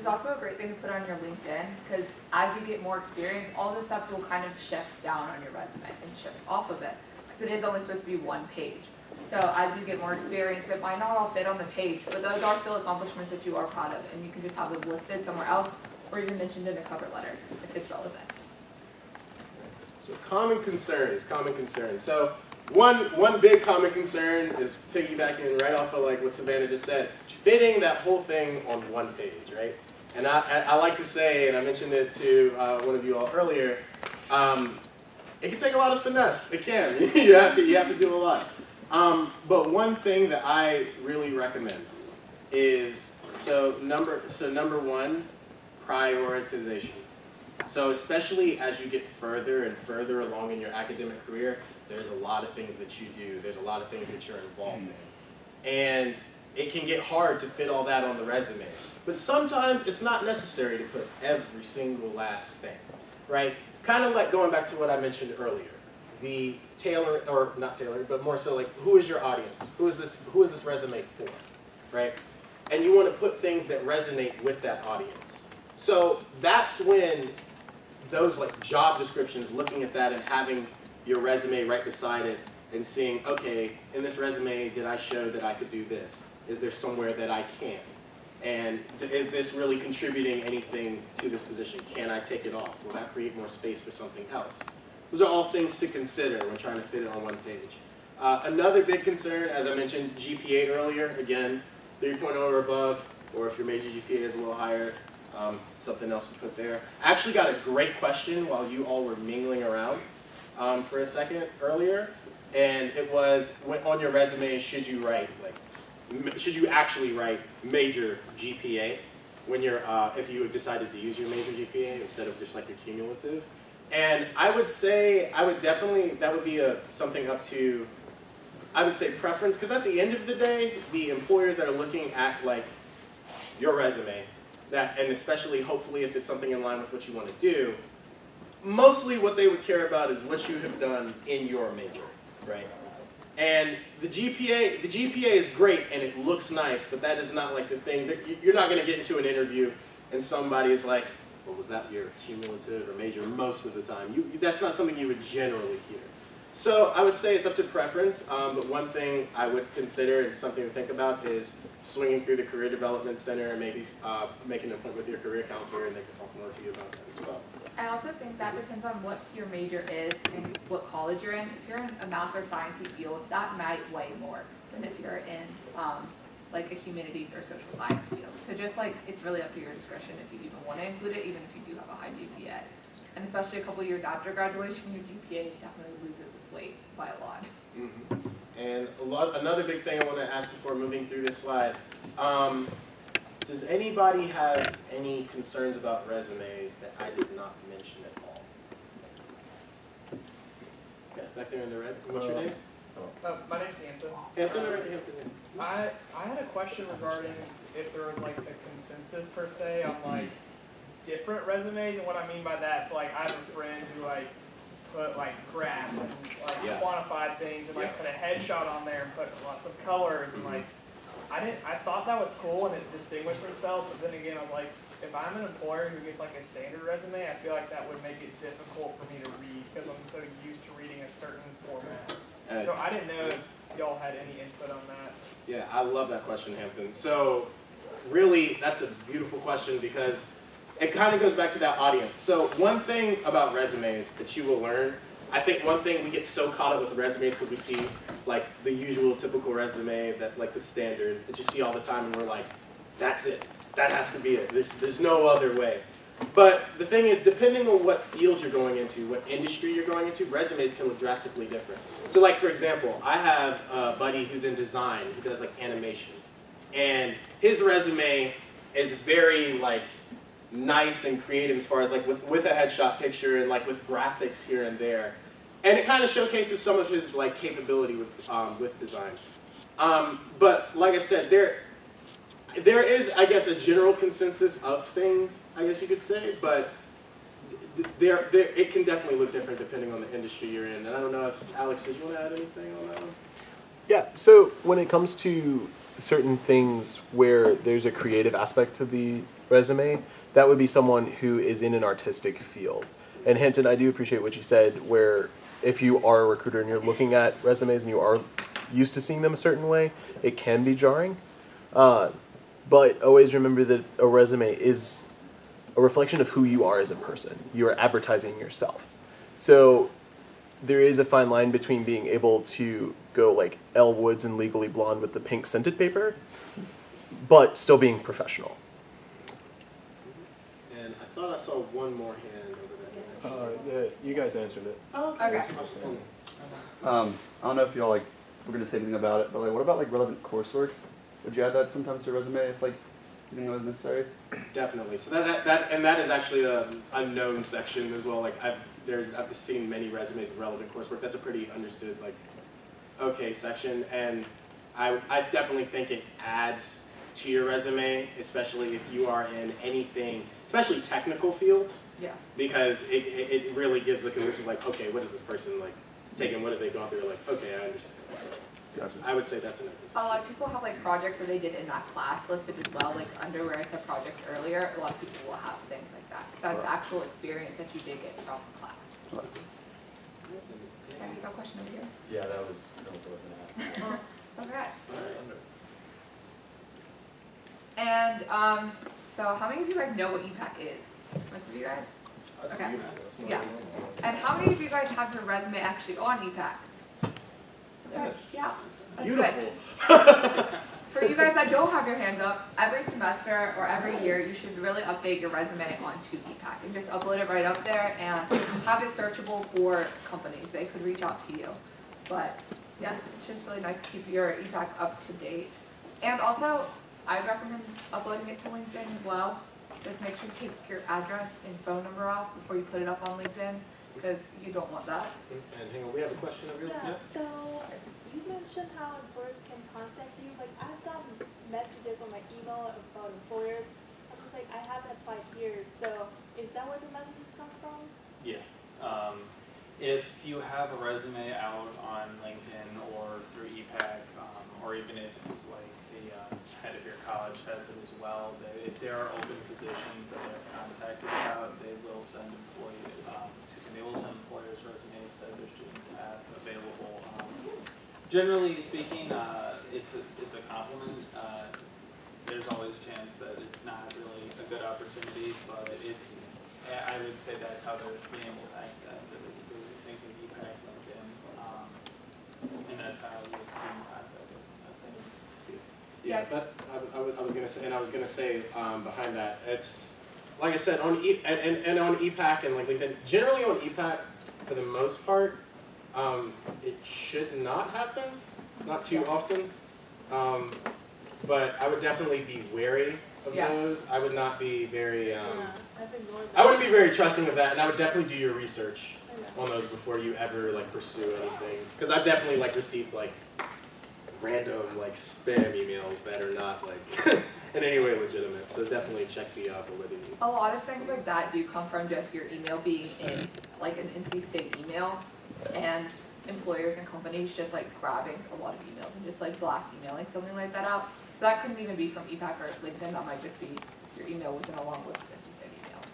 is also a great thing to put on your LinkedIn, because as you get more experience, all this stuff will kind of shift down on your resume and shift off of it, because it is only supposed to be one page. So as you get more experience, it might not all fit on the page, but those are still accomplishments that you are proud of, and you can just have them listed somewhere else, or even mentioned in a cover letter, if it's relevant. So common concerns. So one big common concern is piggybacking right off of like what Savannah just said, fitting that whole thing on one page, right? And I like to say, and I mentioned it to one of you all earlier, it can take a lot of finesse. It can. you have to do a lot. But one thing that I really recommend is number one, prioritization. So especially as you get further and further along in your academic career, there's a lot of things that you do. There's a lot of things that you're involved in. And it can get hard to fit all that on the resume. But sometimes it's not necessary to put every single last thing, right? Kind of like going back to what I mentioned earlier. The tailor, or not tailor, but more so like, who is your audience? Who is this resume for, right? And you want to put things that resonate with that audience. So that's when those like job descriptions, looking at that and having your resume right beside it and seeing, okay, in this resume, did I show that I could do this? Is there somewhere that I can? And is this really contributing anything to this position? Can I take it off? Will that create more space for something else? Those are all things to consider when trying to fit it on one page. Another big concern, as I mentioned, GPA earlier, again, 3.0 or above, or if your major GPA is a little higher, something else to put there. I actually got a great question while you all were mingling around for a second earlier, and it was, on your resume, should you actually write major GPA when you're, if you have decided to use your major GPA instead of just like your cumulative? And I would say, that would be something up to, I would say preference, because at the end of the day, the employers that are looking at like your resume, and especially hopefully if it's something in line with what you want to do, mostly what they would care about is what you have done in your major, right? And the GPA is great and it looks nice, but that is not like the thing that you're not going to get into an interview and somebody is like, well, was that your cumulative or major? Most of the time, that's not something you would generally hear. So I would say it's up to preference, but one thing I would consider and something to think about is swinging through the Career Development Center and maybe making an appointment with your career counselor and they can talk more to you about that as well. I also think that depends on what your major is and what college you're in. If you're in a math or sciencey field, that might weigh more than if you're in like a humanities or social science field. So just like, it's really up to your discretion if you even want to include it, even if you do have a high GPA. And especially a couple years after graduation, your GPA definitely loses its weight by a lot. Mm-hmm. And another big thing I want to ask before moving through this slide, does anybody have any concerns about resumes that I did not mention at all? Yeah, back there in the red. What's your name? My name's Hampton. Hampton, or Hampton? I had a question regarding if there was like a consensus per se on like different resumes, and what I mean by that is like I have a friend who like put like graphs and like quantified things and like put a headshot on there and put lots of colors and like I thought that was cool and it distinguished themselves, but then again I was like, if I'm an employer who gets like a standard resume, I feel like that would make it difficult for me to read because I'm so used to reading a certain format. So I didn't know if y'all had any input on that. Yeah, I love that question, Hampton. So really, that's a beautiful question because it kind of goes back to that audience. So one thing about resumes that you will learn, I think one thing we get so caught up with resumes because we see like the usual typical resume, that like the standard that you see all the time, and we're like, that's it. That has to be it. There's no other way. But the thing is, depending on what field you're going into, what industry you're going into, resumes can look drastically different. So like, for example, I have a buddy who's in design. He does like animation. And his resume is very like nice and creative as far as like with a headshot picture and like with graphics here and there. And it kind of showcases some of his like capability with design. But like I said, there is, I guess, a general consensus of things, I guess you could say, but it can definitely look different depending on the industry you're in. And I don't know if, Alex, did you want to add anything on that one? Yeah, so when it comes to certain things where there's a creative aspect to the resume, that would be someone who is in an artistic field. And Hinton, I do appreciate what you said, where if you are a recruiter and you're looking at resumes and you are used to seeing them a certain way, it can be jarring. But always remember that a resume is a reflection of who you are as a person. You are advertising yourself. So there is a fine line between being able to go like Elle Woods and Legally Blonde with the pink scented paper, but still being professional. And I thought I saw one more hand over there. Yeah, you guys answered it. Okay. I don't know if y'all like were gonna say anything about it, but like, what about like relevant coursework? Would you add that sometimes to your resume if like you think it was necessary? Definitely. So that is actually a unknown section as well. Like I've just seen many resumes of relevant coursework. That's a pretty understood okay section, and I definitely think it adds to your resume, especially if you are in anything, especially technical fields, Yeah. because it really gives because this is okay, what is this person taking? What have they gone through? Okay, I understand. So Gotcha. I would say that's an open A section. lot of people have projects that they did in that class listed as well, under where I said projects earlier. A lot of people will have things like that. That's Right. actual experience that you did get from class. Right. Okay, so question over here. Yeah, that was what I was gonna ask. Okay. Alright. And so how many of you guys know what EPAC is? Most of you guys? That's Okay. you guys. That's what Yeah. And how many of you guys have your resume actually on EPAC? Okay, Yes. yeah. That's Beautiful. good. For you guys that don't have your hands up, every semester or every year, you should really update your resume onto EPAC and just upload it right up there and have it searchable for companies. They could reach out to you. But yeah, it's just really nice to keep your EPAC up to date. And also, I'd recommend uploading it to LinkedIn as well. Just make sure you take your address and phone number off before you put it up on LinkedIn, because you don't want that. And hang on, we have a question over here. Yeah, so you mentioned how employers can contact you. I've gotten messages on my email about employers. I'm just I haven't applied here. So is that where the messages come from? Yeah. If you have a resume out on LinkedIn or through EPAC, or even if the head of your college has it as well, if there are open positions that they're contacted about, they will send employers resumes that their students have available. Generally speaking, it's a compliment. There's always a chance that it's not really a good opportunity, but I would say that's how they're being able to access it, is through things like EPAC, LinkedIn, and that's how you can contact it. That's it. Yeah, but I was gonna say behind that, it's like I said on and on EPAC and LinkedIn. Generally on EPAC, for the most part, it should not happen, not too often. But I would definitely be wary of Yeah. those. I would not be very. Yeah, I've ignored that. I wouldn't be very trusting of that, and I would definitely do your research I know. on those before you ever pursue anything. Because I've definitely received random spam emails that are not in any way legitimate. So definitely check the validity. A lot of things like that do come from just your email being in an NC State email, and employers and companies just grabbing a lot of emails and just blast emailing something like that out. So that couldn't even be from EPAC or LinkedIn. That might just be your email within a long list of NC State emails.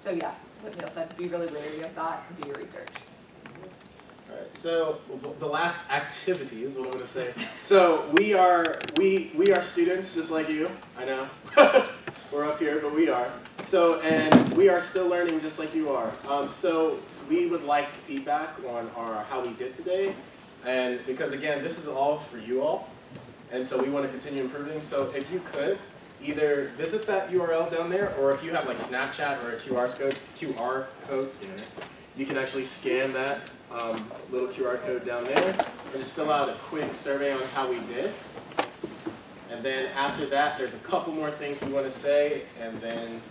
So yeah, like Neil said, be really wary of that and do your research. Alright, so the last activity is what I'm going to say. So we are students just like you, I know. We're up here, but we are. So, and we are still learning just like you are. So we would like feedback on how we did today. And because again, this is all for you all. And so we want to continue improving. So if you could, either visit that URL down there, or if you have Snapchat or a QR code scanner, you can actually scan that little QR code down there and just fill out a quick survey on how we did. And then after that, there's a couple more things we want to say, and then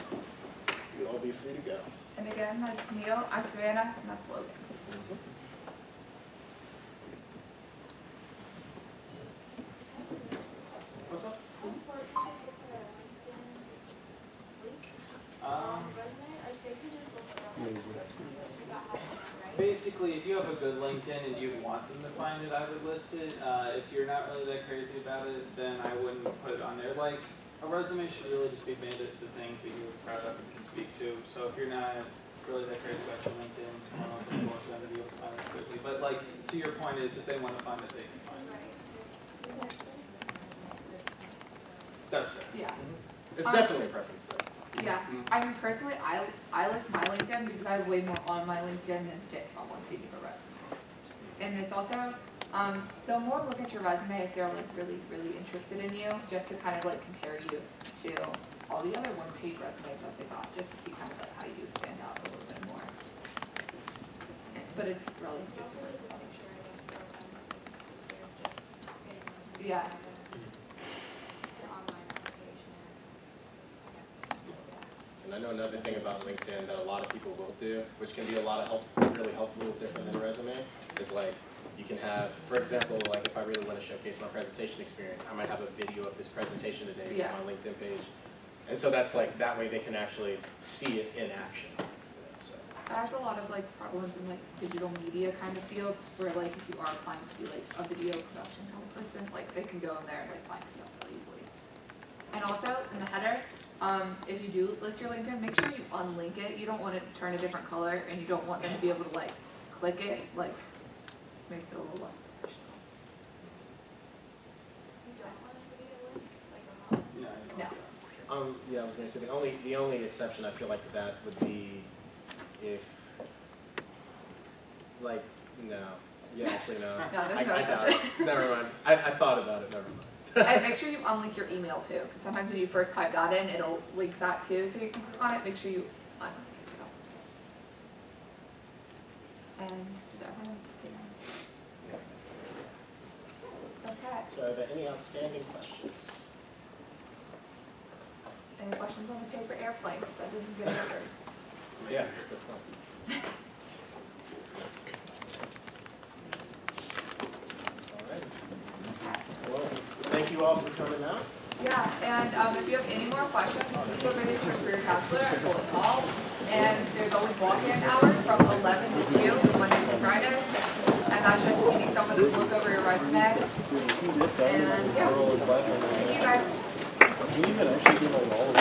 you'll all be free to go. And again, that's Neil, I'm Savannah, and that's Logan. What's up? Basically, if you have a good LinkedIn and you want them to find it, I would list it. If you're not really that crazy about it, then I wouldn't put it on there. A resume should really just be made of the things that you're proud of and can speak to. So if you're not really that crazy about your LinkedIn, someone else will go to that video and find it quickly. But like, to your point is, if they want to find it, they can find it. That's fair. Yeah. It's definitely a preference though. Yeah, I mean personally, I list my LinkedIn because I have way more on my LinkedIn than fits on one page of a resume. And it's also, they'll more look at your resume if they're like really, really interested in you, just to kind of like compare you to all the other one-page resumes that they got, just to see kind of like how you stand out a little bit more. But it's really just, yeah. And I know another thing about LinkedIn that a lot of people will do, which can be a lot of really helpful, different than a resume, is like you can have, for example, like if I really want to showcase my presentation experience, I might have a video of this presentation today Yeah. on my LinkedIn page. And so that's like, that way they can actually see it in action. So. I have a lot of like problems in like digital media kind of fields where like if you are applying to be like a video production kind of person, like they can go in there and like find yourself really easily. And also in the header, if you do list your LinkedIn, make sure you unlink it. You don't want it to turn a different color and you don't want them to be able to like click it, like makes it a little less professional. Yeah, I know. No. Yeah, I was gonna say the only exception I feel like to that would be if, like, no, yeah, actually no. No, there's I no doubt it. exception. Never mind. I thought about it. Never mind. And make sure you unlink your email too, because sometimes when you first type that in, it'll link that too, so you can click on it. Make sure you unlink it. And did everyone scan? Okay. So are there any outstanding questions? Any questions on the paper airplane that didn't get answered? Yeah. All right. Well, thank you all for coming out. Yeah, and if you have any more questions, please go visit your career counselor at Fulton Hall. And there's always walk-in hours from 11 to 2, Monday through Friday. And that's just if you need someone to look over your resume. And yeah, thank you guys. Can you even actually do like all of